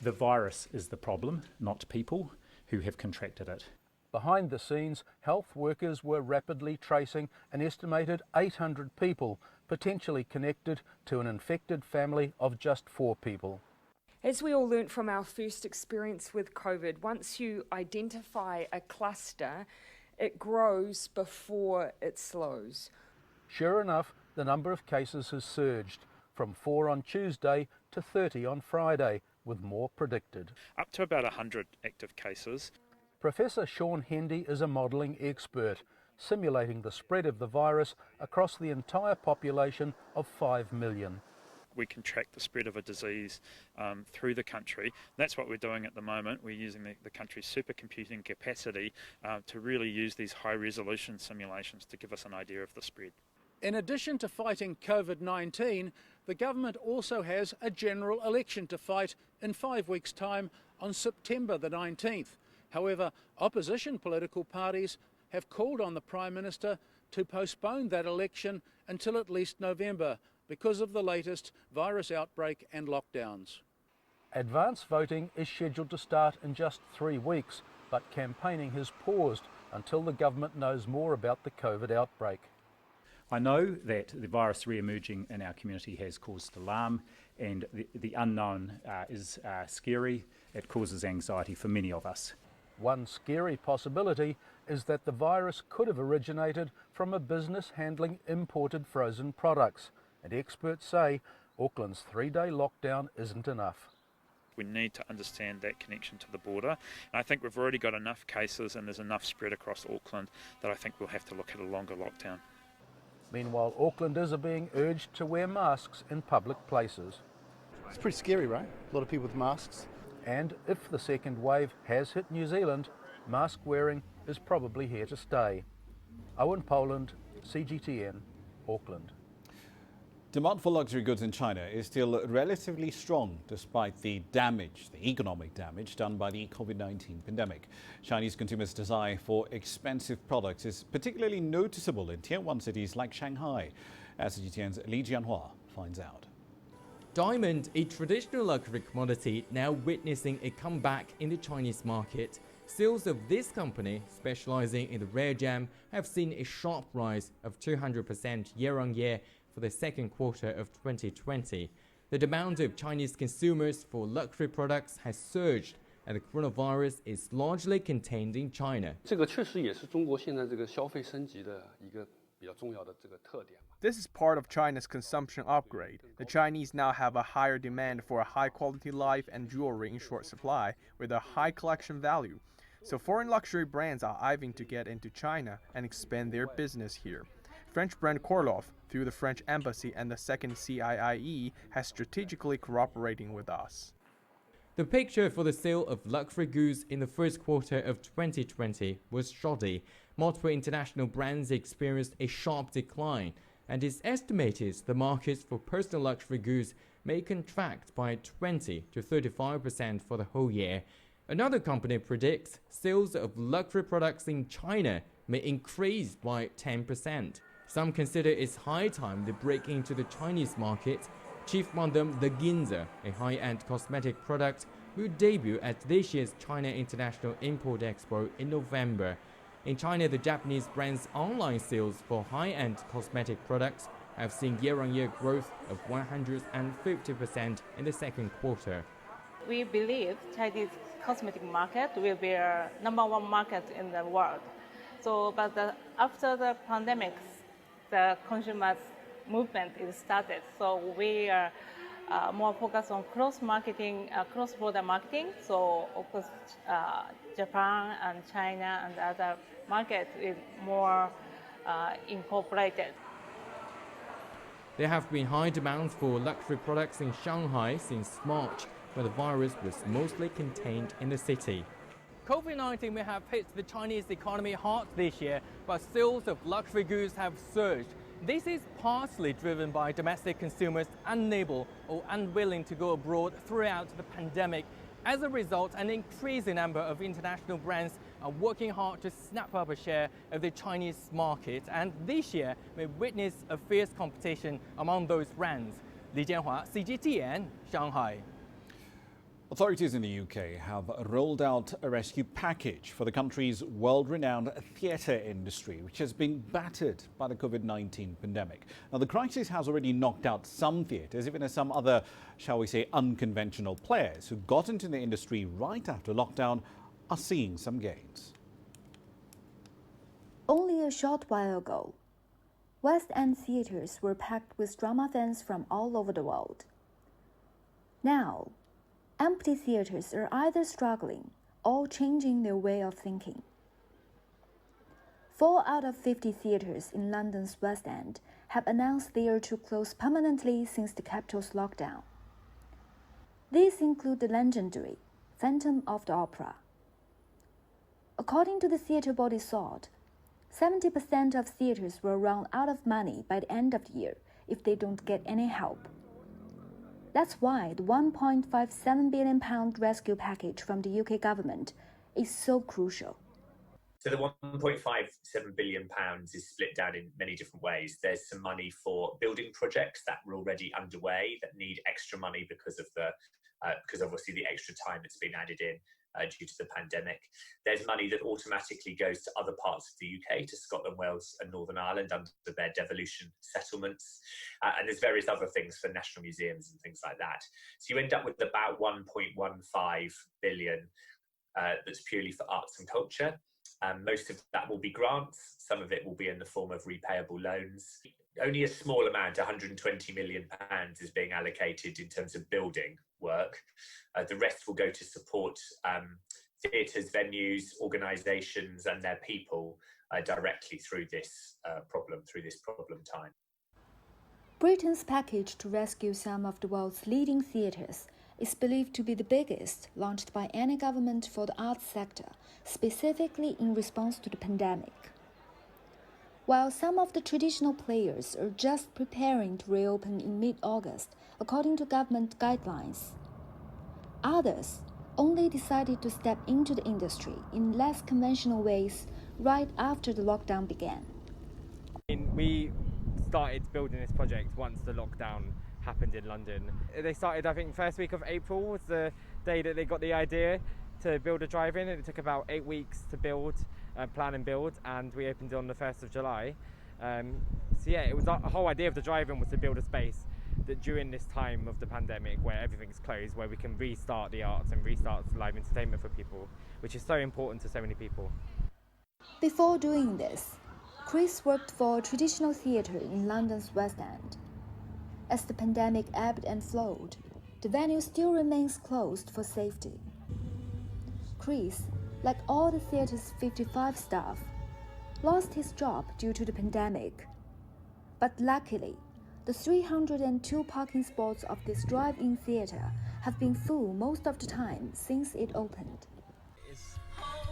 The virus is the problem, not people who have contracted it. Behind the scenes, health workers were rapidly tracing an estimated 800 people, potentially connected to an infected family of just 4 people. As we all learnt from our first experience with COVID, once you identify a cluster, it grows before it slows. Sure enough, the number of cases has surged, from 4 on Tuesday to 30 on Friday, with more predicted. Up to about 100 active cases. Professor Sean Hendy is a modelling expert, simulating the spread of the virus across the entire population of 5 million. We can track the spread of a disease through the country. That's what we're doing at the moment. We're using the country's supercomputing capacity to really use these high-resolution simulations to give us an idea of the spread. In addition to fighting COVID-19, the government also has a general election to fight in 5 weeks' time on September the 19th. However, opposition political parties have called on the Prime Minister to postpone that election until at least November because of the latest virus outbreak and lockdowns. Advance voting is scheduled to start in just 3 weeks, but campaigning has paused until the government knows more about the COVID outbreak. I know that the virus re-emerging in our community has caused alarm, and the unknown is scary. It causes anxiety for many of us. One scary possibility is that the virus could have originated from a business handling imported frozen products, and experts say Auckland's 3-day lockdown isn't enough. We need to understand that connection to the border. And I think we've already got enough cases and there's enough spread across Auckland that I think we'll have to look at a longer lockdown. Meanwhile, Aucklanders are being urged to wear masks in public places. It's pretty scary, right? A lot of people with masks. And if the second wave has hit New Zealand, mask wearing is probably here to stay. Owen Poland, CGTN, Auckland. Demand for luxury goods in China is still relatively strong despite the economic damage done by the COVID-19 pandemic. Chinese consumers' desire for expensive products is particularly noticeable in Tier 1 cities like Shanghai, as CGTN's Li Jianhua finds out. Diamond, a traditional luxury commodity, now witnessing a comeback in the Chinese market. Sales of this company, specializing in the rare gem, have seen a sharp rise of 200% year-on-year for the second quarter of 2020. The demand of Chinese consumers for luxury products has surged, and the coronavirus is largely contained in China. This is part of China's consumption upgrade. The Chinese now have a higher demand for a high-quality life and jewelry in short supply with a high collection value. So foreign luxury brands are eyeing to get into China and expand their business here. French brand Korloff, through the French Embassy and the second CIIE, has strategically cooperating with us. The picture for the sale of luxury goods in the first quarter of 2020 was shoddy. Multiple international brands experienced a sharp decline, and it's estimated the market for personal luxury goods may contract by 20 to 35% for the whole year. Another company predicts sales of luxury products in China may increase by 10%. Some consider it's high time to break into the Chinese market. Chief among them, the Ginza, a high-end cosmetic product, will debut at this year's China International Import Expo in November. In China, the Japanese brand's online sales for high-end cosmetic products have seen year-on-year growth of 150% in the second quarter. We believe Chinese cosmetic market will be a #1 market in the world. But after the pandemic, the consumers movement is started. So we are more focus on cross-marketing, cross-border marketing. So of course, Japan and China and other markets is more incorporated. There have been high demands for luxury products in Shanghai since March, when the virus was mostly contained in the city. COVID-19 may have hit the Chinese economy hard this year, but sales of luxury goods have surged. This is partially driven by domestic consumers unable or unwilling to go abroad throughout the pandemic. As a result, an increasing number of international brands are working hard to snap up a share of the Chinese market, and this year may witness a fierce competition among those brands. Li Jianhua, CGTN, Shanghai. Authorities in the UK have rolled out a rescue package for the country's world-renowned theatre industry, which has been battered by the COVID-19 pandemic. Now, the crisis has already knocked out some theatres, even as some other, shall we say, unconventional players who got into the industry right after lockdown are seeing some gains. Only a short while ago, West End theatres were packed with drama fans from all over the world. Now, empty theatres are either struggling or changing their way of thinking. 4 out of 50 theatres in London's West End have announced they are to close permanently since the capital's lockdown. These include the legendary Phantom of the Opera. According to the theatre body SOT, 70% of theatres will run out of money by the end of the year if they don't get any help. That's why the £1.57 billion rescue package from the UK government is so crucial. So the £1.57 billion is split down in many different ways. There's some money for building projects that are already underway that need extra money because of obviously the extra time that's been added in due to the pandemic. There's money that automatically goes to other parts of the UK, to Scotland, Wales and Northern Ireland under their devolution settlements. And there's various other things for national museums and things like that. So you end up with about 1.15 billion that's purely for arts and culture. Most of that will be grants. Some of it will be in the form of repayable loans. Only a small amount, £120 million, is being allocated in terms of building work. The rest will go to support theatres, venues, organisations and their people directly through this problem time. Britain's package to rescue some of the world's leading theatres is believed to be the biggest launched by any government for the arts sector, specifically in response to the pandemic. While some of the traditional players are just preparing to reopen in mid-August, according to government guidelines, others only decided to step into the industry in less conventional ways right after the lockdown began. We started building this project once the lockdown happened in London. They started, I think, first week of April was the day that they got the idea to build a drive-in, and it took about 8 weeks to build, plan and build, and we opened on the 1st of July. So yeah, it was the whole idea of the drive-in was to build a space that during this time of the pandemic where everything's closed, where we can restart the arts and restart live entertainment for people, which is so important to so many people. Before doing this, Chris worked for a traditional theatre in London's West End. As the pandemic ebbed and flowed, the venue still remains closed for safety. Chris, like all the theatre's 55 staff, lost his job due to the pandemic. But luckily, the 302 parking spots of this drive-in theatre have been full most of the time since it opened. It's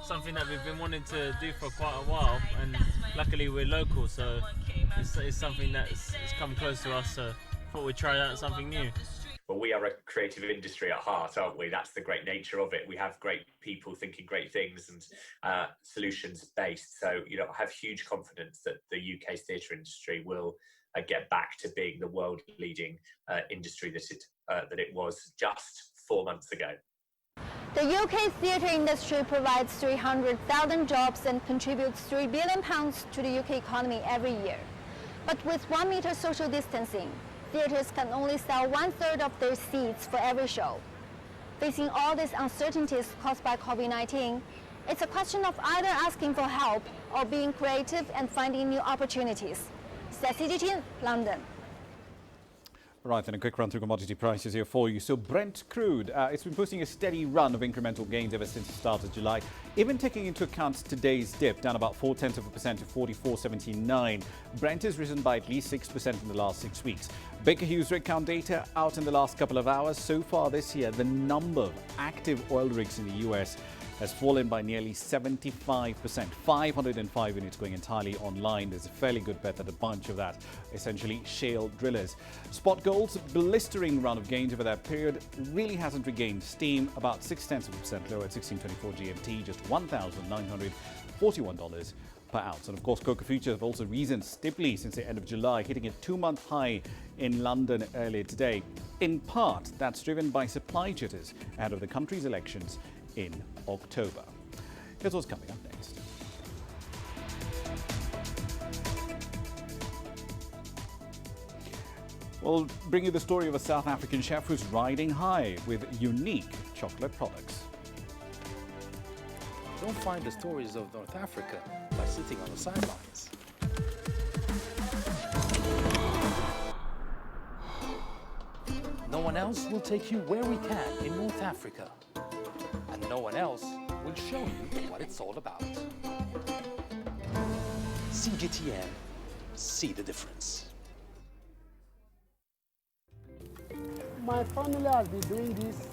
something that we've been wanting to do for quite a while, and luckily we're local, so it's something that's come close to us, so I thought we'd try out something new. Well, we are a creative industry at heart, aren't we? That's the great nature of it. We have great people thinking great things and solutions based. So, I have huge confidence that the UK's theatre industry will get back to being the world-leading industry that it was just 4 months ago. The UK theatre industry provides 300,000 jobs and contributes £3 billion to the UK economy every year. But with 1 meter social distancing, theatres can only sell 1/3 of their seats for every show. Facing all these uncertainties caused by COVID-19, it's a question of either asking for help or being creative and finding new opportunities. CGTN, London. Right, then a quick run through commodity prices here for you. So Brent crude, it's been posting a steady run of incremental gains ever since the start of July. Even taking into account today's dip, down about 0.4% to 44.79. Brent has risen by at least 6% in the last 6 weeks. Baker Hughes rig count data out in the last couple of hours. So far this year, the number of active oil rigs in the US has fallen by nearly 75%. 505 units going entirely online. There's a fairly good bet that a bunch of that essentially shale drillers. Spot gold's blistering run of gains over that period really hasn't regained steam. About 0.6% lower at 1624 GMT, just $1,941 per ounce. And of course, cocoa futures have also risen steeply since the end of July, hitting a 2-month high in London earlier today. In part, that's driven by supply jitters ahead of the country's elections in October. Here's what's coming up next. We'll bring you the story of a South African chef who's riding high with unique chocolate products. Don't find the stories of North Africa by sitting on the sidelines. No one else will take you where we can in North Africa. And no one else will show you what it's all about. CGTN, see the difference. My family has been doing this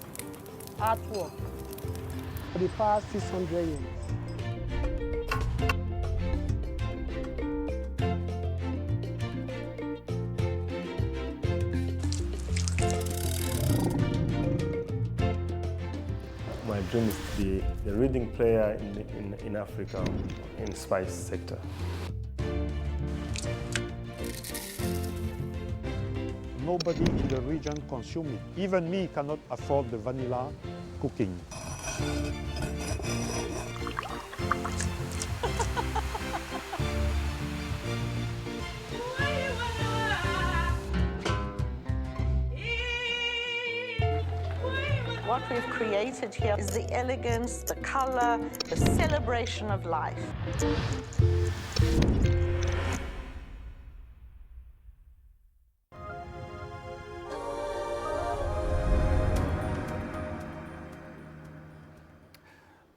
artwork for the past 600 years. My dream is to be the leading player in Africa in spice sector. Nobody in the region consumes it. Even me cannot afford the vanilla cooking. What we've created here is the elegance, the color, the celebration of life.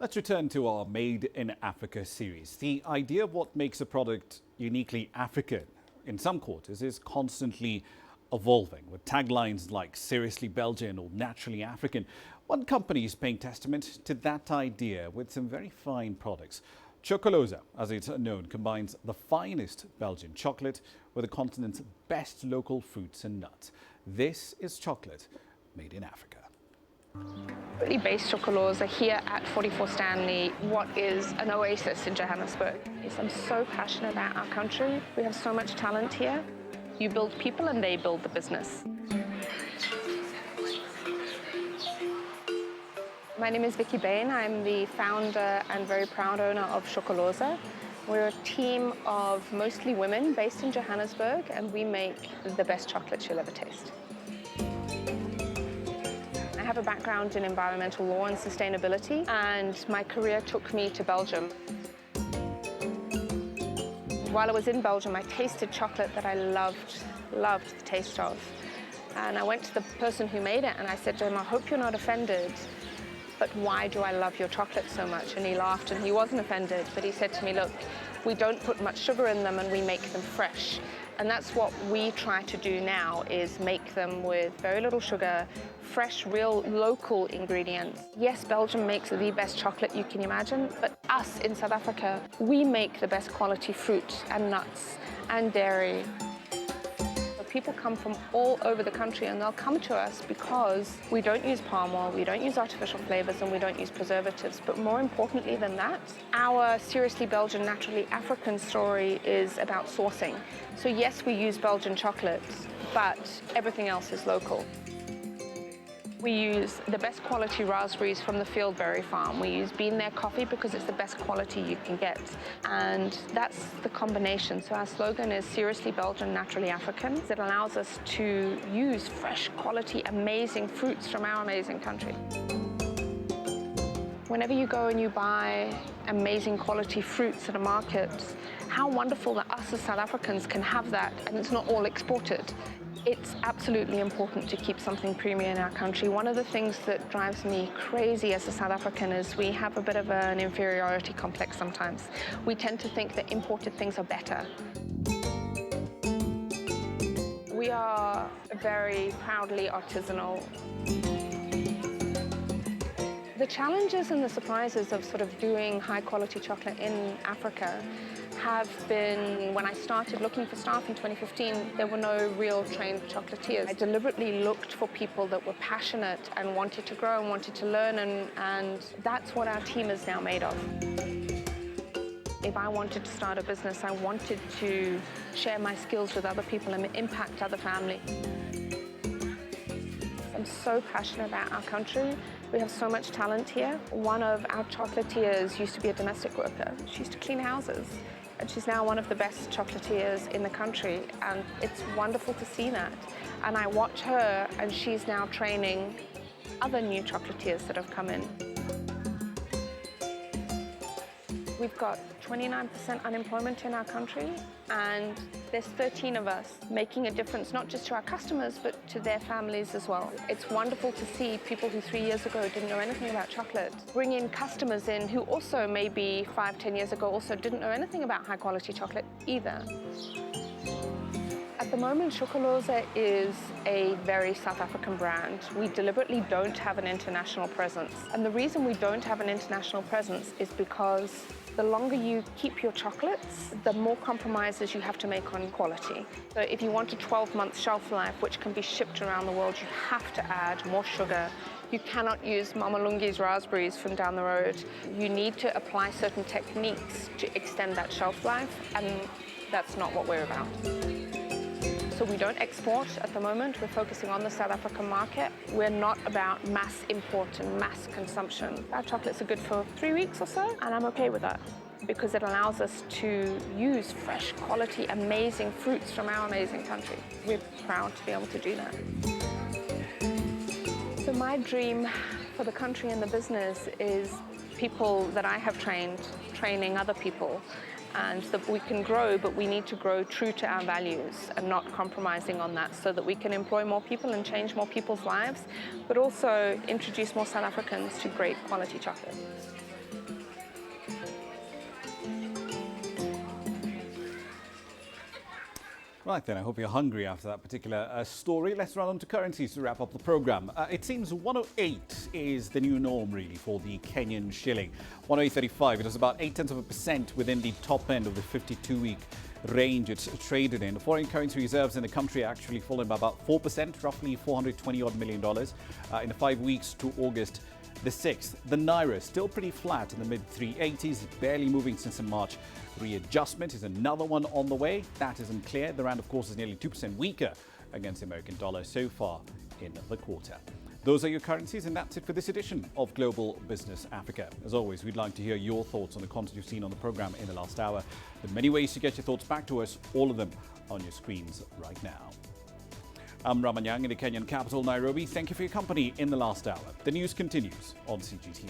Let's return to our Made in Africa series. The idea of what makes a product uniquely African in some quarters is constantly evolving, with taglines like seriously Belgian or naturally African. One company is paying testament to that idea with some very fine products. Chocolosa, as it's known, combines the finest Belgian chocolate with the continent's best local fruits and nuts. This is chocolate made in Africa. Really based Chocolosa here at 44 Stanley, what is an oasis in Johannesburg. Yes, I'm so passionate about our country. We have so much talent here. You build people and they build the business. My name is Vicky Bain. I'm the founder and very proud owner of Chocolosa. We're a team of mostly women based in Johannesburg, and we make the best chocolate you'll ever taste. I have a background in environmental law and sustainability, and my career took me to Belgium. While I was in Belgium, I tasted chocolate that I loved the taste of. And I went to the person who made it and I said to him, I hope you're not offended, but why do I love your chocolate so much? And he laughed and he wasn't offended, but he said to me, look, we don't put much sugar in them and we make them fresh. And that's what we try to do now, is make them with very little sugar, fresh, real, local ingredients. Yes, Belgium makes the best chocolate you can imagine, but us in South Africa, we make the best quality fruit and nuts and dairy. People come from all over the country and they'll come to us because we don't use palm oil, we don't use artificial flavors, and we don't use preservatives. But more importantly than that, our seriously Belgian, naturally African story is about sourcing. So yes, we use Belgian chocolates, but everything else is local. We use the best quality raspberries from the Fieldberry farm. We use Bean There coffee because it's the best quality you can get. And that's the combination. So our slogan is seriously Belgian, naturally African. It allows us to use fresh quality, amazing fruits from our amazing country. Whenever you go and you buy amazing quality fruits at a market, how wonderful that us as South Africans can have that, and it's not all exported. It's absolutely important to keep something premium in our country. One of the things that drives me crazy as a South African is we have a bit of an inferiority complex sometimes. We tend to think that imported things are better. We are very proudly artisanal. The challenges and the surprises of sort of doing high-quality chocolate in Africa have been, when I started looking for staff in 2015, there were no real trained chocolatiers. I deliberately looked for people that were passionate and wanted to grow and wanted to learn, and that's what our team is now made of. If I wanted to start a business, I wanted to share my skills with other people and impact other families. I'm so passionate about our country. We have so much talent here. One of our chocolatiers used to be a domestic worker. She used to clean houses, and she's now one of the best chocolatiers in the country, and it's wonderful to see that. And I watch her, and she's now training other new chocolatiers that have come in. We've got 29% unemployment in our country, and there's 13 of us making a difference, not just to our customers, but to their families as well. It's wonderful to see people who 3 years ago didn't know anything about chocolate bring in customers in who also maybe 5-10 years ago also didn't know anything about high quality chocolate either. At the moment, Chocolose is a very South African brand. We deliberately don't have an international presence. And the reason we don't have an international presence is because the longer you keep your chocolates, the more compromises you have to make on quality. So if you want a 12-month shelf life, which can be shipped around the world, you have to add more sugar. You cannot use Mama Lungi's raspberries from down the road. You need to apply certain techniques to extend that shelf life, and that's not what we're about. So we don't export at the moment. We're focusing on the South African market. We're not about mass import and mass consumption. Our chocolates are good for 3 weeks or so, and I'm okay with that because it allows us to use fresh, quality, amazing fruits from our amazing country. We're proud to be able to do that. So my dream for the country and the business is people that I have trained, training other people, and that we can grow, but we need to grow true to our values and not compromising on that, so that we can employ more people and change more people's lives, but also introduce more South Africans to great quality chocolate. Right then, I hope you're hungry after that particular story. Let's run on to currencies to wrap up the programme. It seems 108 is the new norm, really, for the Kenyan shilling. 108.35, it was about 0.8% within the top end of the 52-week range it's traded in. Foreign currency reserves in the country actually fallen by about 4%, roughly $420 million in the 5 weeks to August the 6th. The Naira still pretty flat in the mid-380s, barely moving since in March. Readjustment is another one on the way. That isn't clear. The rand, of course, is nearly 2% weaker against the American dollar so far in the quarter. Those are your currencies, and that's it for this edition of Global Business Africa. As always, we'd like to hear your thoughts on the content you've seen on the program in the last hour. There are many ways to get your thoughts back to us, all of them on your screens right now. I'm Ramah Nyang in the Kenyan capital, Nairobi. Thank you for your company in the last hour. The news continues on CGTN.